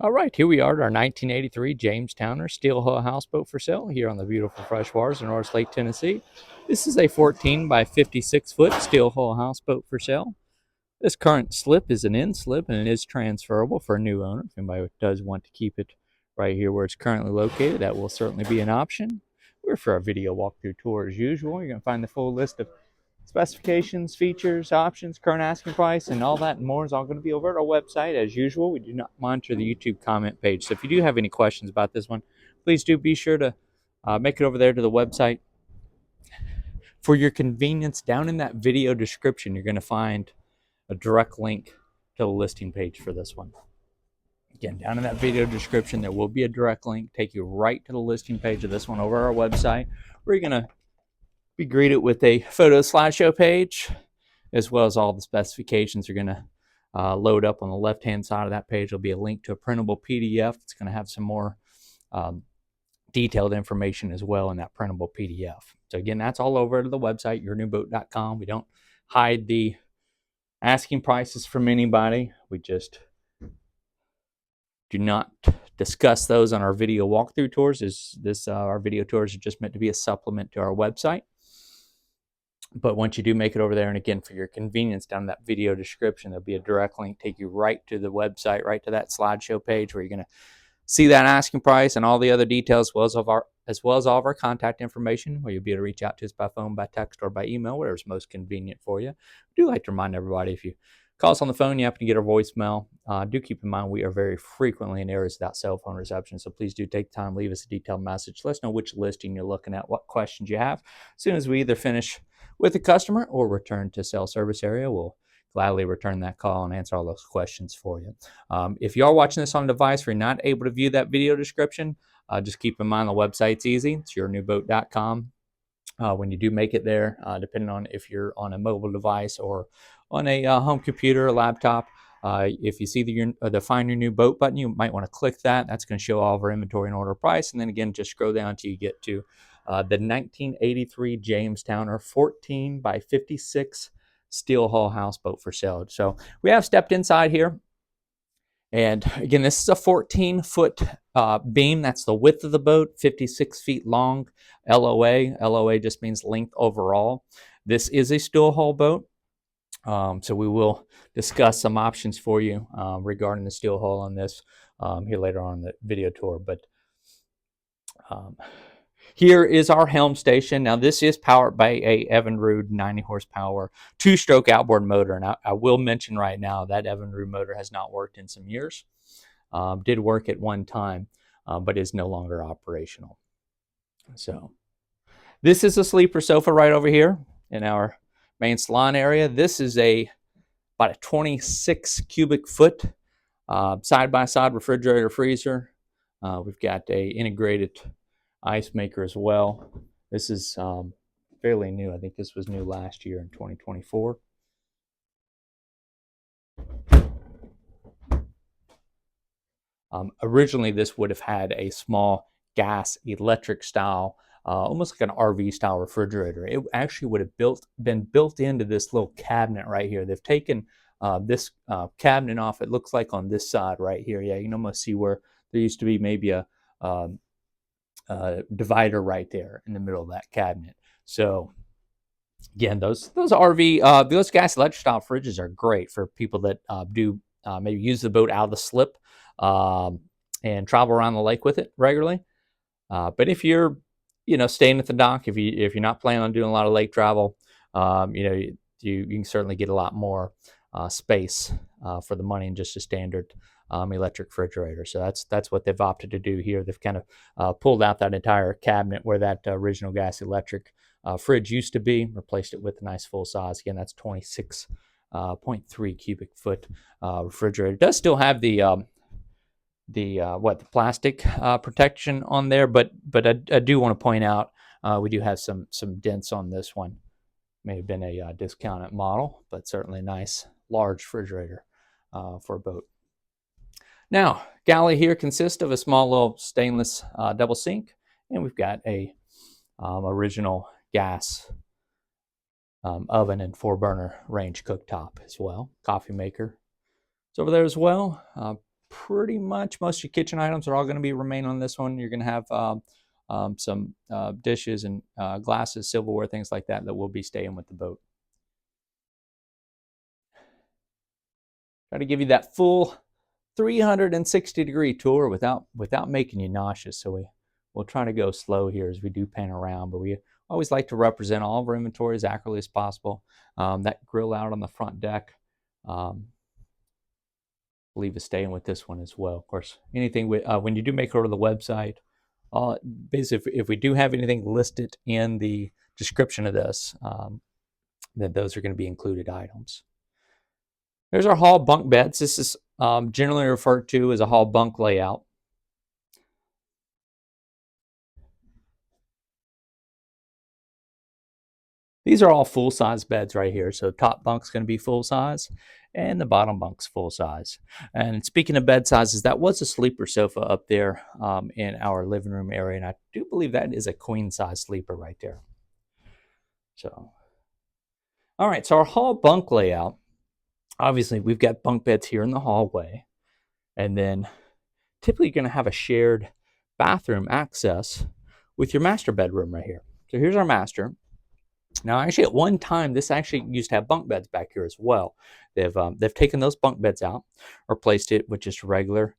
All right, here we are at our 1983 Jamestowner steel hull houseboat for sale here on the beautiful fresh waters of Norris Lake, Tennessee. This is a 14 by 56 foot steel hull houseboat for sale. This current slip is an end slip and it is transferable for a new owner. If anybody does want to keep it right here where it's currently located, that will certainly be an option. We're for our video walkthrough tour as usual. You're going to find the full list of specifications, features, options, current asking price, and all that and more is all going to be over at our website. As usual, we do not monitor the YouTube comment page. So if you do have any questions about this one, please do be sure to make it over there to the website. For your convenience, down in that video description, you're going to find a direct link to the listing page for this one. Again, down in that video description, there will be a direct link, take you right to the listing page of this one over our website, where you're going to be greeted with a photo slideshow page, as well as all the specifications are going to load up on the left-hand side of that page. There'll be a link to a printable PDF. It's going to have some more detailed information as well in that printable PDF. So again, that's all over to the website, yournewboat.com. We don't hide the asking prices from anybody. We just do not discuss those on our video walkthrough tours. Our video tours are just meant to be a supplement to our website. But once you do make it over there, and again, for your convenience, down in that video description, there'll be a direct link, take you right to the website, right to that slideshow page where you're going to see that asking price and all the other details, as well as all of our contact information, where you'll be able to reach out to us by phone, by text, or by email, whatever's most convenient for you. I do like to remind everybody, if you call us on the phone, you happen to get our voicemail, do keep in mind we are very frequently in areas without cell phone reception, so please do take the time, leave us a detailed message. Let us know which listing you're looking at, what questions you have. As soon as we either finish with the customer or return to cell service area, we'll gladly return that call and answer all those questions for you. If you are watching this on a device where you're not able to view that video description, just keep in mind the website's easy. It's yournewboat.com. When you do make it there, depending on if you're on a mobile device or on a home computer or laptop, if you see the Find Your New Boat button, you might want to click that. That's going to show all of our inventory and order price. And then again, just scroll down until you get to the 1983 Jamestowner 14 by 56 steel hull houseboat for sale. So we have stepped inside here. And again, this is a 14-foot beam. That's the width of the boat, 56 feet long. LOA. LOA just means length overall. This is a steel hull boat. So we will discuss some options for you regarding the steel hull on this here later on in the video tour. But here is our helm station. Now, this is powered by a Evinrude 90 horsepower two-stroke outboard motor. And I will mention right now that Evinrude motor has not worked in some years. Did work at one time, but is no longer operational. So this is a sleeper sofa right over here in our main salon area. This is about a 26 cubic foot side-by-side refrigerator freezer. We've got a integrated ice maker as well. This is fairly new. I think this was new last year in 2024. Originally, this would have had a small gas electric style, almost like an RV style refrigerator. It actually would have been built into this little cabinet right here. They've taken this cabinet off. It looks like on this side right here. Yeah, you can almost see where there used to be maybe a divider right there in the middle of that cabinet. So again, those gas electric style fridges are great for people that do maybe use the boat out of the slip and travel around the lake with it regularly. But if you're staying at the dock, if you're not planning on doing a lot of lake travel, you can certainly get a lot more space for the money in just a standard electric refrigerator. So that's what they've opted to do here. They've kind of pulled out that entire cabinet where that original gas electric fridge used to be, replaced it with a nice full size. Again, that's 26.3 cubic foot refrigerator. It does still have the plastic protection on there, but I do want to point out we do have some dents on this one. May have been a discounted model, but certainly a nice large refrigerator for a boat. Now, galley here consists of a small little stainless double sink, and we've got a original gas oven and 4-burner range cooktop as well. Coffee maker is over there as well. pretty much most of your kitchen items are all going to be remain on this one. You're going to have some dishes and glasses, silverware, things like that will be staying with the boat. Try to give you that full 360-degree tour without making you nauseous. So we'll try to go slow here as we do pan around, but we always like to represent all of our inventory as accurately as possible. That grill out on the front deck, I believe is staying with this one as well. Of course, anything when you do make it over to the website, basically if we do have anything listed in the description of this, then those are going to be included items. There's our hall bunk beds. This is generally referred to as a hall bunk layout. These are all full-size beds right here. So top bunk's going to be full-size, and the bottom bunk's full-size. And speaking of bed sizes, that was a sleeper sofa up there in our living room area, and I do believe that is a queen-size sleeper right there. So, all right, so our hall bunk layout. Obviously, we've got bunk beds here in the hallway, and then typically you're going to have a shared bathroom access with your master bedroom right here. So here's our master. Now, actually, at one time, this actually used to have bunk beds back here as well. They've taken those bunk beds out, replaced it with just a regular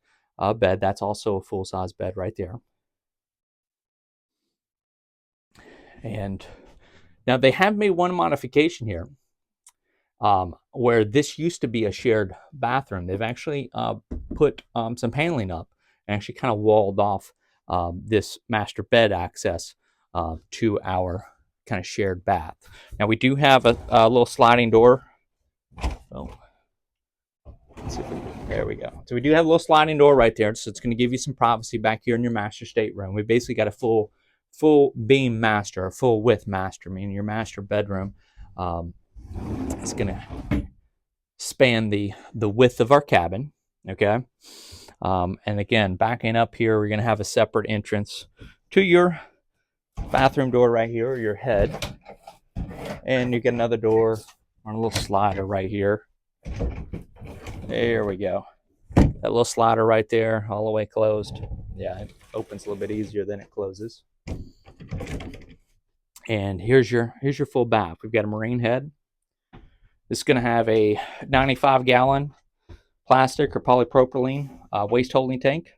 bed. That's also a full-size bed right there. And now they have made one modification here. Where this used to be a shared bathroom, they've actually put some paneling up and actually kind of walled off this master bed access to our kind of shared bath. Now we do have a little sliding door. So, let's see if there we go. So we do have a little sliding door right there, so it's going to give you some privacy back here in your master stateroom. We basically got a full beam master, a full width master, meaning your master bedroom. It's going to span the width of our cabin, okay? And again, backing up here, we're going to have a separate entrance to your bathroom door right here, or your head. And you get another door on a little slider right here. There we go. That little slider right there, all the way closed. Yeah, it opens a little bit easier than it closes. And here's your full bath. We've got a marine head. This is going to have a 95-gallon plastic or polypropylene waste holding tank.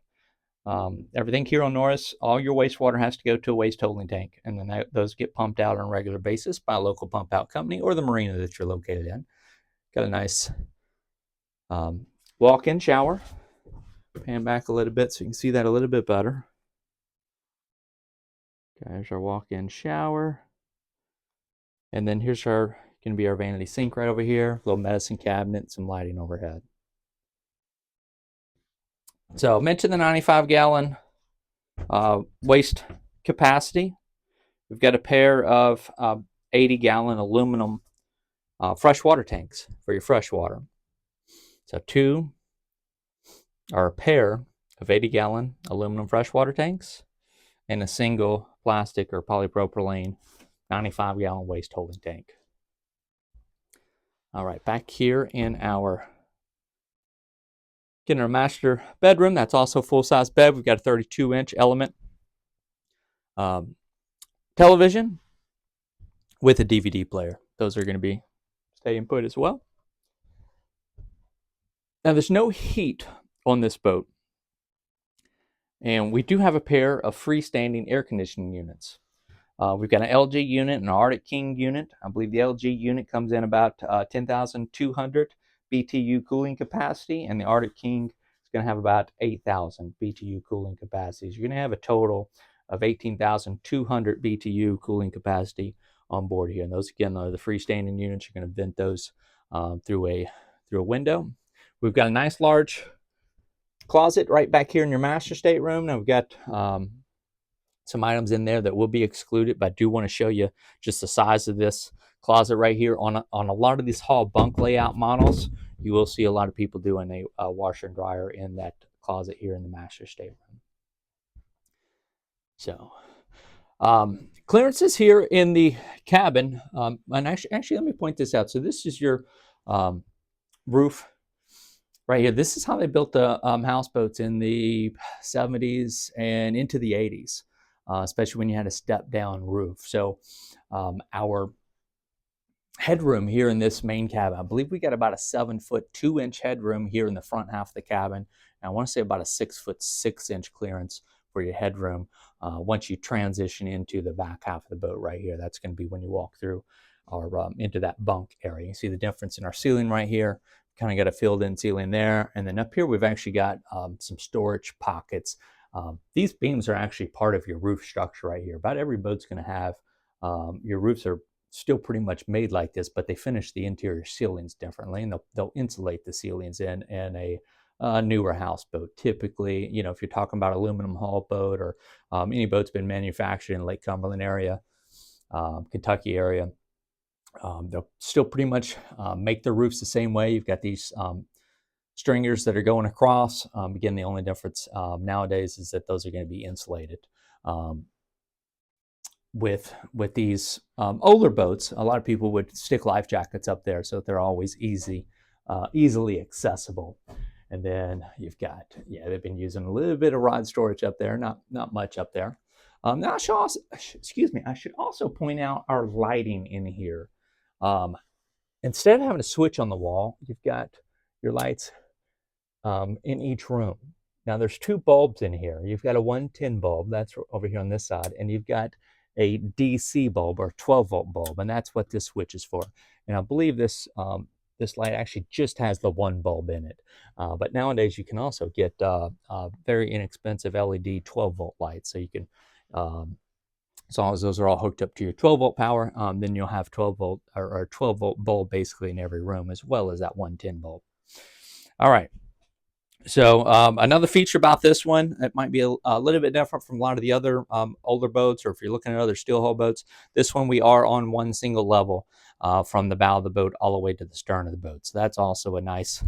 Everything here on Norris, all your wastewater has to go to a waste holding tank, and then those get pumped out on a regular basis by a local pump out company or the marina that you're located in. Got a nice walk-in shower. Pan back a little bit so you can see that a little bit better. Okay, there's our walk-in shower. And then here's going to be our vanity sink right over here, little medicine cabinet, some lighting overhead. So I mentioned the 95-gallon waste capacity. We've got a pair of 80-gallon aluminum freshwater tanks for your freshwater. So a pair of 80-gallon aluminum freshwater tanks and a single plastic or polypropylene 95-gallon waste holding tank. All right, back here in our master bedroom, that's also full-size bed. We've got a 32-inch Element television with a DVD player. Those are going to be staying put as well. Now, there's no heat on this boat, and we do have a pair of freestanding air conditioning units. We've got an LG unit and an Arctic King unit. I believe the LG unit comes in about 10,200 BTU cooling capacity, and the Arctic King is going to have about 8,000 BTU cooling capacity. So you're going to have a total of 18,200 BTU cooling capacity on board here. And those, again, are the freestanding units. You're going to vent those through a window. We've got a nice large closet right back here in your master stateroom. Now we've got some items in there that will be excluded, but I do want to show you just the size of this closet right here. On a lot of these hall bunk layout models, you will see a lot of people doing a washer and dryer in that closet here in the master stateroom. So clearances here in the cabin, and actually let me point this out. So this is your roof right here, this is how they built the houseboats in the 70s and into the 80s, especially when you had a step down roof. So our headroom here in this main cabin, I believe we got about a 7-foot 2-inch headroom here in the front half of the cabin. And I want to say about a 6-foot 6-inch clearance for your headroom. Once you transition into the back half of the boat right here, that's going to be when you walk through or into that bunk area. You see the difference in our ceiling right here. Kind of got a filled-in ceiling there, and then up here we've actually got some storage pockets. These beams are actually part of your roof structure right here. About every boat's going to have your roofs are still pretty much made like this, but they finish the interior ceilings differently, and they'll insulate the ceilings in a newer houseboat. Typically, you know, if you're talking about aluminum hull boat or any boat's been manufactured in Lake Cumberland area, Kentucky area, they'll still pretty much make their roofs the same way. You've got these stringers that are going across. Again, the only difference nowadays is that those are going to be insulated. With these older boats, a lot of people would stick life jackets up there so that they're always easily accessible. And then you've got, yeah, they've been using a little bit of rod storage up there, not much up there. Now, I should also point out our lighting in here. Instead of having a switch on the wall, you've got your lights in each room. Now, there's 2 bulbs in here. You've got a 110 bulb, that's over here on this side, and you've got a DC bulb or 12-volt bulb, and that's what this switch is for. And I believe this this light actually just has the 1 bulb in it. But nowadays you can also get very inexpensive LED 12-volt lights. So you can, as long as those are all hooked up to your 12-volt power, then you'll have 12-volt or 12-volt bulb basically in every room, as well as that 110 bulb. All right. So another feature about this one, it might be a little bit different from a lot of the other older boats, or if you're looking at other steel hull boats, this one we are on one single level from the bow of the boat all the way to the stern of the boat. So that's also a nice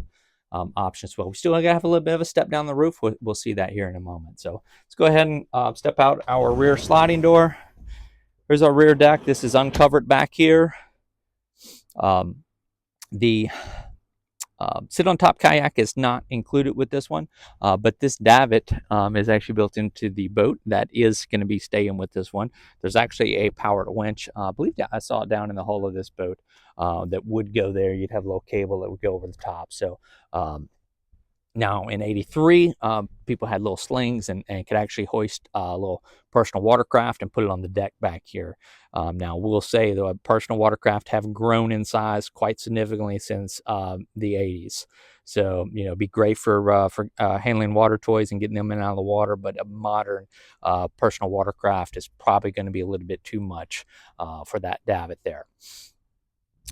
option as well. We still gotta have a little bit of a step down the roof. We'll see that here in a moment. So let's go ahead and step out our rear sliding door. Here's our rear deck. This is uncovered back here. The sit on top kayak is not included with this one, but this davit is actually built into the boat. That is going to be staying with this one. There's actually a powered winch. I believe I saw it down in the hull of this boat that would go there. You'd have a little cable that would go over the top. So now in 83, people had little slings and could actually hoist a little personal watercraft and put it on the deck back here. Now we'll say the personal watercraft have grown in size quite significantly since the 80s. So, you know, be great for handling water toys and getting them in and out of the water, but a modern personal watercraft is probably going to be a little bit too much for that davit there.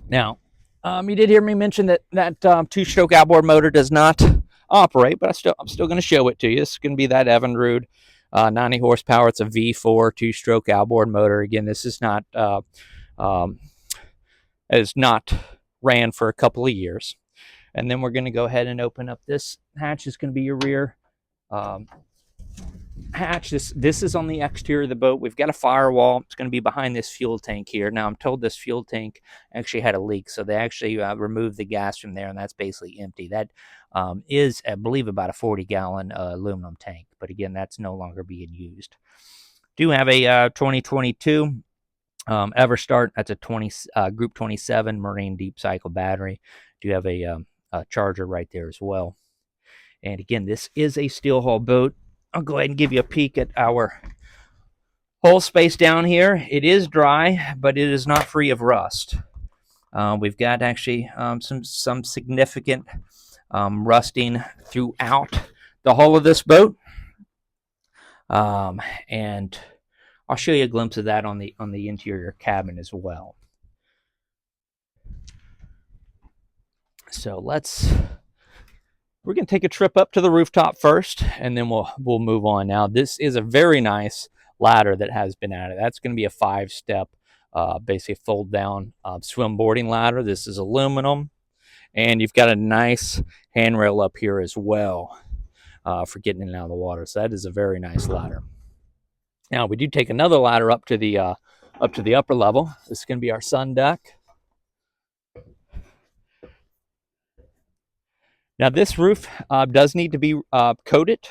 Now, you did hear me mention that 2-stroke outboard motor does not operate, but I'm still going to show it to you. It's going to be that Evinrude 90 horsepower. It's a V4 2-stroke outboard motor. Again, this is not ran for a couple of years. And then we're going to go ahead and open up this hatch. Is going to be your rear hatch. This is on the exterior of the boat. We've got a firewall. It's going to be behind this fuel tank here. Now, I'm told this fuel tank actually had a leak, so they actually removed the gas from there, and that's basically empty. That is, I believe, about a 40-gallon aluminum tank, but again, that's no longer being used. Do have a 2022 Everstart. That's a Group 27 Marine Deep Cycle battery. Do have a charger right there as well. And again, this is a steel hull boat. I'll go ahead and give you a peek at our hull space down here. It is dry, but it is not free of rust. We've got actually some significant rusting throughout the hull of this boat, and I'll show you a glimpse of that on the interior cabin as well. So we're going to take a trip up to the rooftop first, and then we'll move on. Now, this is a very nice ladder that has been added. That's going to be a 5-step, basically fold-down swim boarding ladder. This is aluminum, and you've got a nice handrail up here as well for getting in and out of the water. So that is a very nice ladder. Now, we do take another ladder up to the upper level. This is going to be our sun deck. Now this roof does need to be coated.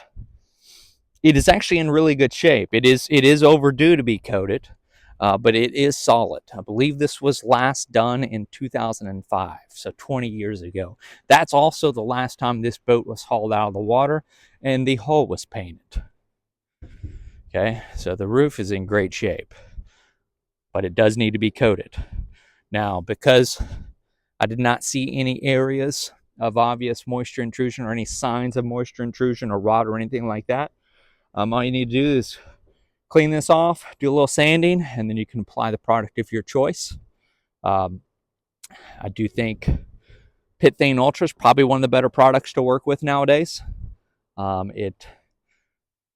It is actually in really good shape. It is overdue to be coated, but it is solid. I believe this was last done in 2005, so 20 years ago. That's also the last time this boat was hauled out of the water and the hull was painted. Okay, so the roof is in great shape, but it does need to be coated. Now, because I did not see any areas of obvious moisture intrusion or any signs of moisture intrusion or rot or anything like that, all you need to do is clean this off, do a little sanding, and then you can apply the product of your choice. I do think Pitthane Ultra is probably one of the better products to work with nowadays. It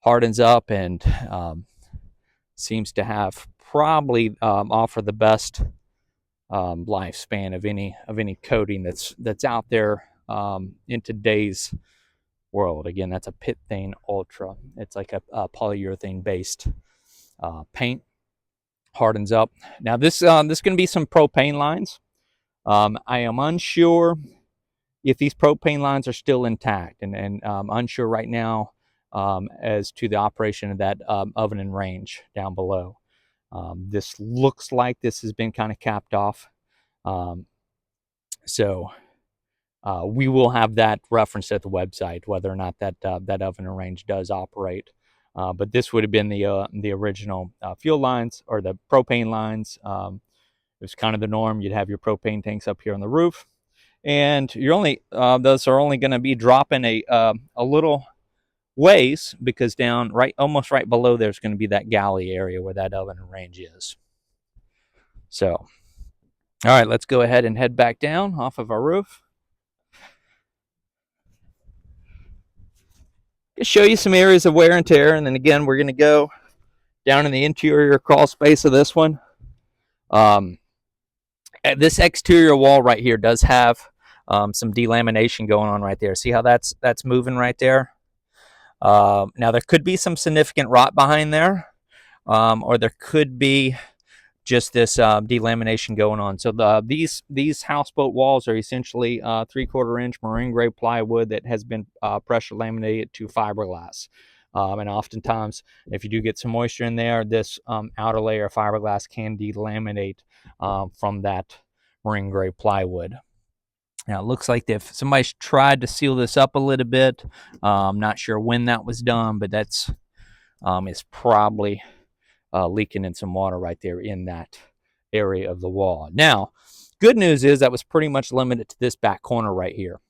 hardens up and seems to have probably offer the best lifespan of any coating that's out there in today's world. Again, that's a Pitthane Ultra. It's like a polyurethane based paint. Hardens up. Now this going to be some propane lines. I am unsure if these propane lines are still intact, and unsure right now as to the operation of that oven and range down below. This looks like this has been kind of capped off. So we will have that referenced at the website, whether or not that oven and range does operate. But this would have been the original fuel lines or the propane lines. It was kind of the norm. You'd have your propane tanks up here on the roof, and you're only those are only going to be dropping a little ways, because down almost right below there's going to be that galley area where that oven and range is. So, all right, let's go ahead and head back down off of our roof. Just show you some areas of wear and tear, and then again we're going to go down in the interior crawl space of this one. This exterior wall right here does have some delamination going on right there. See how that's moving right there? Now there could be some significant rot behind there, or there could be just this delamination going on. So these houseboat walls are essentially 3/4 inch marine grade plywood that has been pressure laminated to fiberglass. And oftentimes, if you do get some moisture in there, this outer layer of fiberglass can delaminate from that marine grade plywood. Now it looks like if somebody's tried to seal this up a little bit. I'm not sure when that was done, but that's is probably leaking in some water right there in that area of the wall. Now, good news is that was pretty much limited to this back corner right here.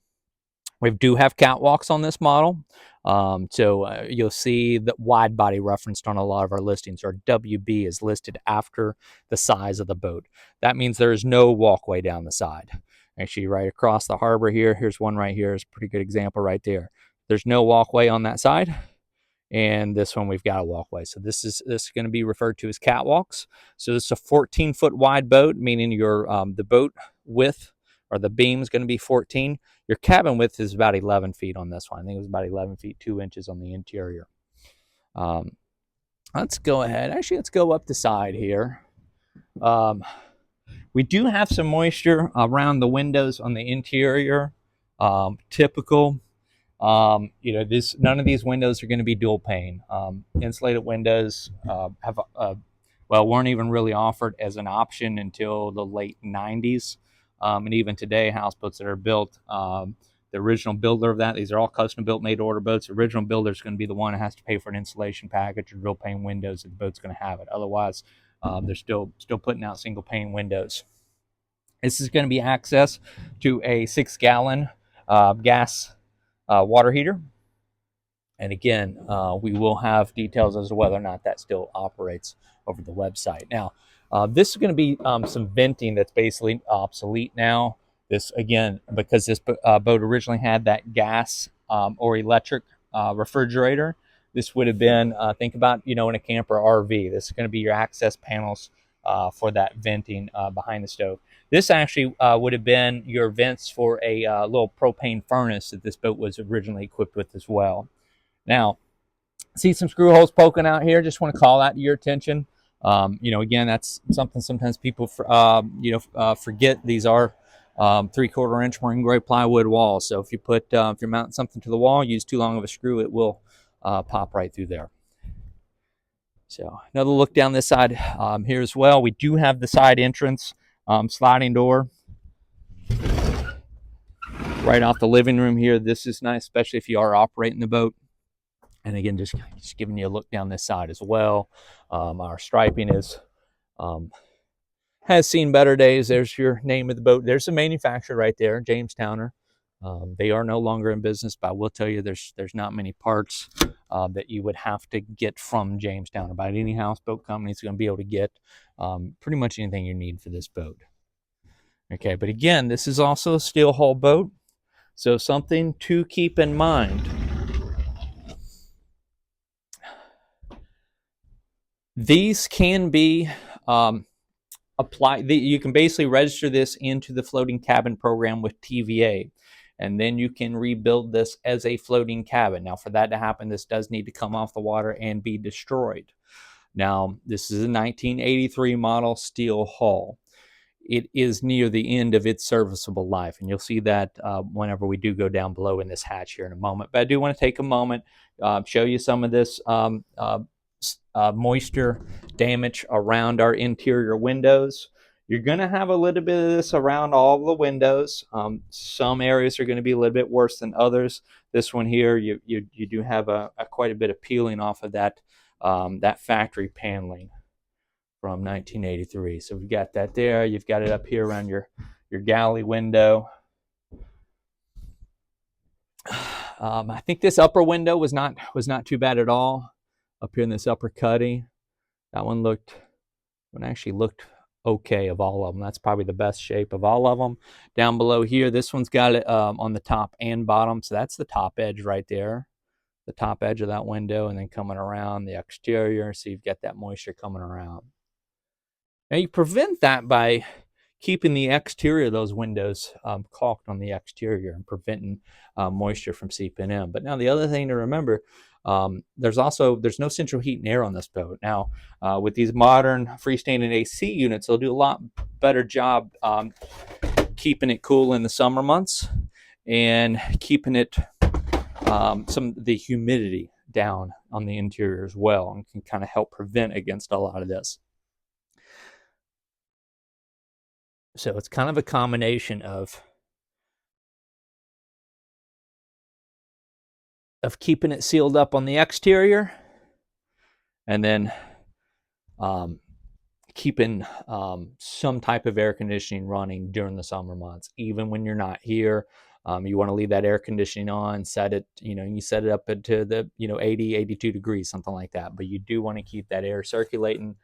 We do have catwalks on this model. So you'll see the wide body referenced on a lot of our listings, or WB is listed after the size of the boat. That means there is no walkway down the side. Actually, right across the harbor here, here's one right here. Is a pretty good example right there. There's no walkway on that side. And this one we've got a walkway. So this is going to be referred to as catwalks. So this is a 14-foot wide boat, meaning your the boat width or the beam is going to be 14. Your cabin width is about 11 feet on this one. I think it was about 11 feet 2 inches on the interior. Let's go ahead. Actually, let's go up the side here. We do have some moisture around the windows on the interior. Typical. None of these windows are going to be dual pane. Insulated windows weren't even really offered as an option until the late 90s. And even today, houseboats that are built, the original builder of that, these are all custom built, made to order boats. The original builder is going to be the one that has to pay for an insulation package or dual pane windows if the boat's going to have it. Otherwise, they're still putting out single pane windows. This is going to be access to a 6-gallon gas water heater. And again, we will have details as to whether or not that still operates over the website. Now, this is going to be some venting that's basically obsolete now. This, again, because this boat originally had that gas or electric refrigerator, this would have been, think about, in a camper RV. This is going to be your access panels for that venting behind the stove. This actually would have been your vents for a little propane furnace that this boat was originally equipped with as well. Now, see some screw holes poking out here. Just want to call that to your attention. Again, that's something sometimes people forget. These are 3/4 inch marine gray plywood wall. So if you're mounting something to the wall, use too long of a screw, it will pop right through there. So another look down this side here as well. We do have the side entrance, sliding door right off the living room here. This is nice, especially if you are operating the boat. And again, just giving you a look down this side as well. Our striping has seen better days. There's your name of the boat. There's the manufacturer right there, Jamestowner. They are no longer in business, but I will tell you there's not many parts that you would have to get from Jamestowner. About any houseboat company is going to be able to get pretty much anything you need for this boat. Okay, but again, this is also a steel hull boat, so something to keep in mind. These can be you can basically register this into the floating cabin program with TVA, and then you can rebuild this as a floating cabin. Now, for that to happen, this does need to come off the water and be destroyed. Now, this is a 1983 model steel hull. It is near the end of its serviceable life, and you'll see that whenever we do go down below in this hatch here in a moment. But I do want to take a moment, show you some of this moisture damage around our interior windows. You're going to have a little bit of this around all the windows. Some areas are going to be a little bit worse than others. This one here, you do have quite a bit of peeling off of that factory paneling from 1983. So we've got that there. You've got it up here around your galley window. I think this upper window was not too bad at all. Up here in this upper cuddy, that one actually looked okay of all of them. That's probably the best shape of all of them. Down below here, this one's got it on the top and bottom, so that's the top edge right there, the top edge of that window, and then coming around the exterior, so you've got that moisture coming around. Now you prevent that by keeping the exterior of those windows caulked on the exterior and preventing moisture from seeping in. But now the other thing to remember, there's no central heat and air on this boat. Now with these modern freestanding AC units, they'll do a lot better job keeping it cool in the summer months and keeping it some of the humidity down on the interior as well, and can kind of help prevent against a lot of this. So it's kind of a combination of keeping it sealed up on the exterior, and then keeping some type of air conditioning running during the summer months. Even when you're not here, you want to leave that air conditioning on, set it, you set it up into the 80, 82 degrees, something like that. But you do want to keep that air circulating.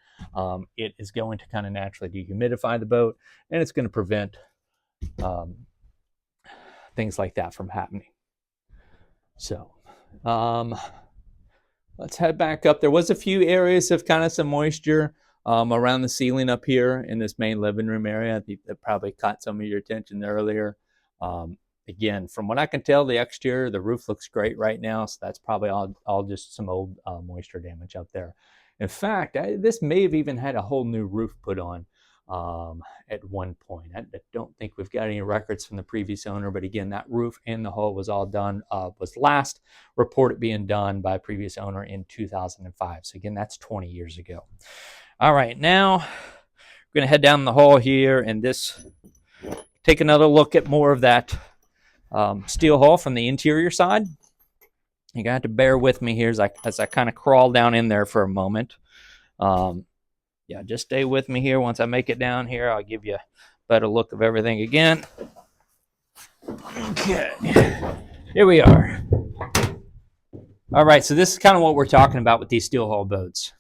It is going to kind of naturally dehumidify the boat, and it's going to prevent things like that from happening. So let's head back up. There was a few areas of kind of some moisture around the ceiling up here in this main living room area. I think that probably caught some of your attention earlier. Again, from what I can tell, the exterior, the roof looks great right now, so that's probably all just some old moisture damage out there. In fact, this may have even had a whole new roof put on at one point. I don't think we've got any records from the previous owner, but again, that roof and the hull was all done, was last reported being done by previous owner in 2005. So again, that's 20 years ago. All right, now we're going to head down the hall here and take another look at more of that steel hull from the interior side. You're going to have to bear with me here as I kind of crawl down in there for a moment. Yeah, just stay with me here. Once I make it down here, I'll give you a better look of everything again. Okay, here we are. All right, so this is kind of what we're talking about with these steel hull boats.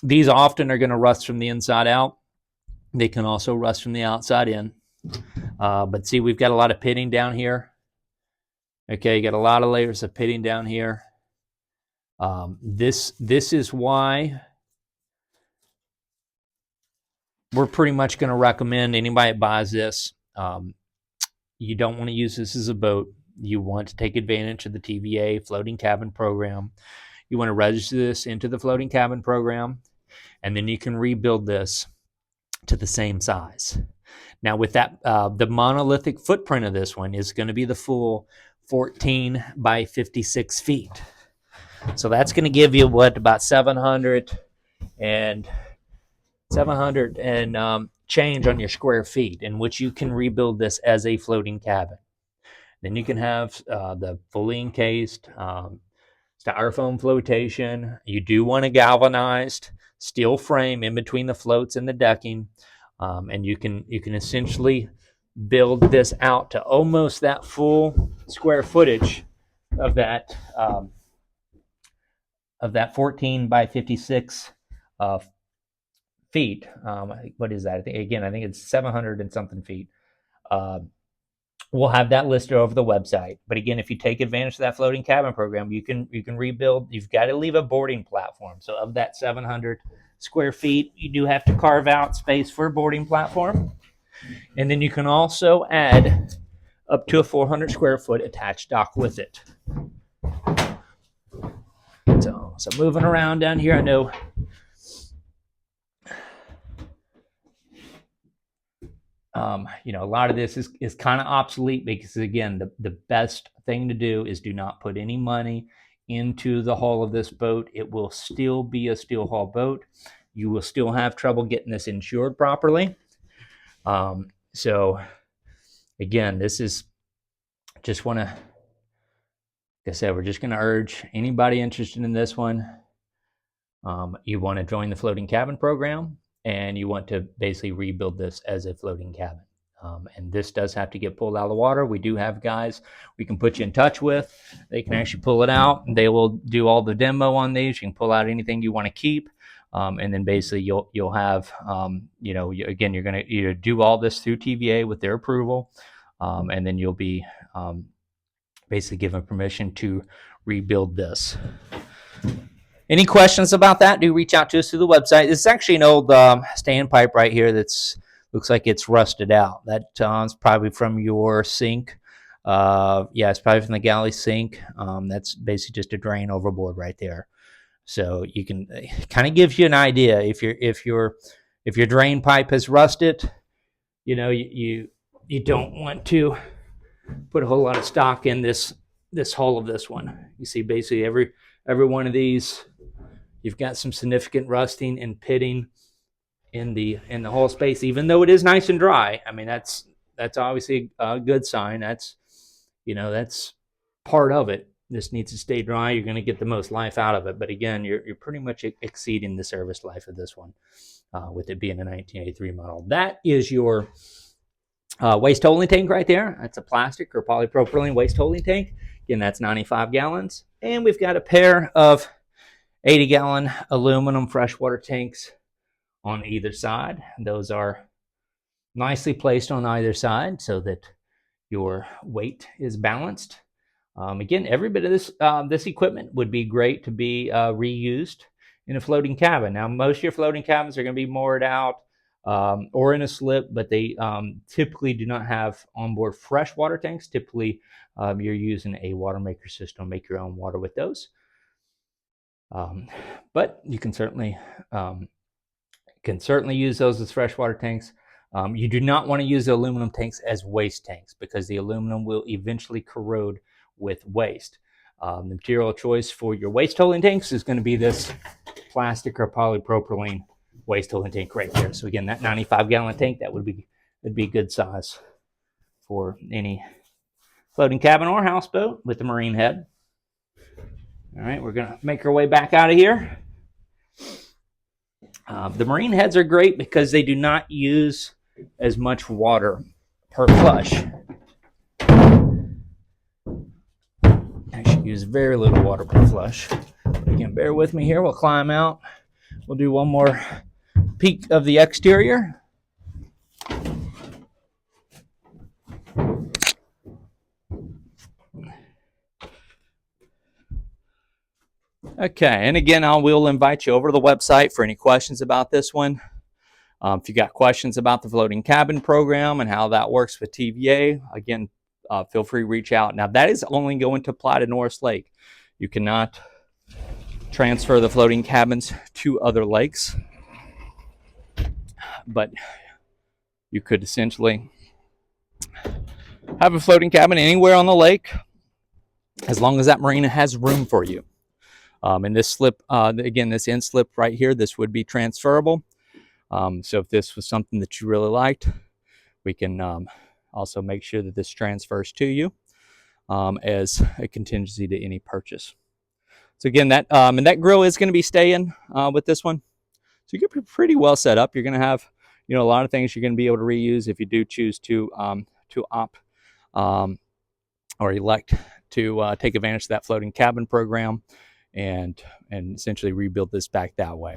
These often are going to rust from the inside out. They can also rust from the outside in. But see, we've got a lot of pitting down here. Okay, you got a lot of layers of pitting down here. This is why we're pretty much going to recommend anybody that buys this. You don't want to use this as a boat. You want to take advantage of the TVA floating cabin program. You want to register this into the floating cabin program, and then you can rebuild this to the same size. Now with that, the monolithic footprint of this one is going to be the full 14 by 56 feet. So that's going to give you what, about 700 and change on your square feet, in which you can rebuild this as a floating cabin. Then you can have the fully encased styrofoam flotation. You do want a galvanized steel frame in between the floats and the decking, and you can essentially build this out to almost that full square footage of that 14 by 56 feet. What is that? I think it's 700 and something feet. We'll have that listed over the website. But again, if you take advantage of that floating cabin program, you can rebuild. You've got to leave a boarding platform. So of that 700 square feet, you do have to carve out space for a boarding platform. And then you can also add up to a 400 square foot attached dock with it. So moving around down here, I know a lot of this is kind of obsolete, because again, the best thing to do is do not put any money into the hull of this boat. It will still be a steel hull boat. You will still have trouble getting this insured properly. So again, this is just want to, like I said, we're just going to urge anybody interested in this one. You want to join the floating cabin program, and you want to basically rebuild this as a floating cabin. And this does have to get pulled out of the water. We do have guys we can put you in touch with. They can actually pull it out. They will do all the demo on these. You can pull out anything you want to keep. And then basically you'll have, again, you're going to either do all this through TVA with their approval, and then you'll be basically given permission to rebuild this. Any questions about that, do reach out to us through the website. This is actually an old standpipe right here that's looks like it's rusted out. That's probably from your sink. It's probably from the galley sink. That's basically just a drain overboard right there. So you can kind of gives you an idea if your drain pipe has rusted. You don't want to put a whole lot of stock in this hull of this one. You see, basically every one of these, you've got some significant rusting and pitting in the hull space, even though it is nice and dry. I mean, that's obviously a good sign. That's part of it. This needs to stay dry. You're going to get the most life out of it. But again, you're pretty much exceeding the service life of this one, with it being a 1983 model. That is your waste holding tank right there. That's a plastic or polypropylene waste holding tank. Again, that's 95 gallons. And we've got a pair of 80-gallon aluminum freshwater tanks on either side. Those are nicely placed on either side so that your weight is balanced. Again, every bit of this equipment would be great to be reused in a floating cabin. Now, most of your floating cabins are going to be moored out or in a slip, but they typically do not have onboard freshwater tanks. Typically, you're using a water maker system, make your own water with those. But you can certainly use those as freshwater tanks. You do not want to use the aluminum tanks as waste tanks, because the aluminum will eventually corrode with waste. The material of choice for your waste holding tanks is going to be this plastic or polypropylene waste holding tank right there. So again, that 95-gallon tank, that'd be a good size for any floating cabin or houseboat with the marine head. All right, we're going to make our way back out of here. The marine heads are great because they do not use as much water per flush. Actually use very little water per flush. Again, bear with me here. We'll climb out. We'll do one more peek of the exterior. Okay, and again, we'll invite you over to the website for any questions about this one. If you got questions about the floating cabin program and how that works with TVA, again, feel free to reach out. Now, that is only going to apply to Norris Lake. You cannot transfer the floating cabins to other lakes. But You could essentially have a floating cabin anywhere on the lake, as long as that marina has room for you. And this slip, again, this end slip right here, this would be transferable. So if this was something that you really liked, we can also make sure that this transfers to you as a contingency to any purchase. So again, that and that grill is going to be staying with this one. So you're pretty well set up. You're going to have, a lot of things you're going to be able to reuse if you do choose to opt or elect to take advantage of that floating cabin program and essentially rebuild this back that way.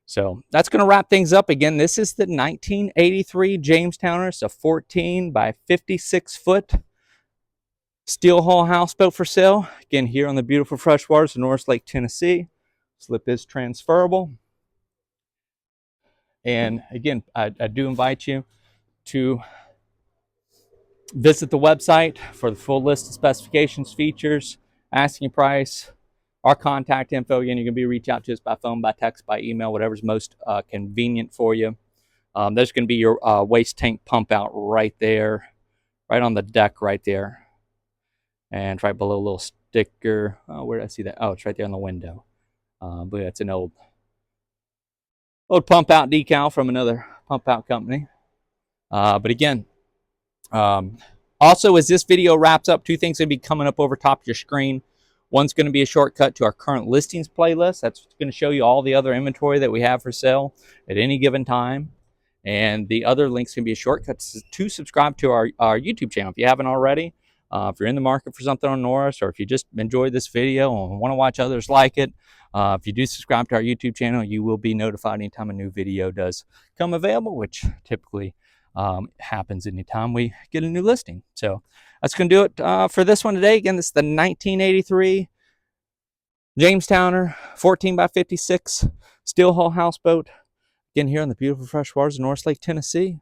So that's going to wrap things up. Again, this is the 1983 Jamestowner. It's a 14 by 56 foot steel hull houseboat for sale. Again, here on the beautiful freshwaters of Norris Lake, Tennessee. Slip is transferable. And again, I do invite you to visit the website for the full list of specifications, features, asking price, our contact info. Again, you can reach out to us by phone, by text, by email, whatever's most convenient for you. There's going to be your waste tank pump out right there, right on the deck right there. And right below a little sticker. Where did I see that? Oh, it's right there on the window. I believe that's an old pump out decal from another pump out company. But again, also as this video wraps up, two things are going to be coming up over top of your screen. One's going to be a shortcut to our current listings playlist. That's going to show you all the other inventory that we have for sale at any given time. And the other link's going to be a shortcut to subscribe to our YouTube channel if you haven't already. If you're in the market for something on Norris, or if you just enjoyed this video and want to watch others like it, if you do subscribe to our YouTube channel, you will be notified anytime a new video does come available, which typically happens anytime we get a new listing. So that's going to do it for this one today. Again, this is the 1983 Jamestowner 14 by 56 steel hull houseboat. Again, here on the beautiful freshwaters of Norris Lake, Tennessee.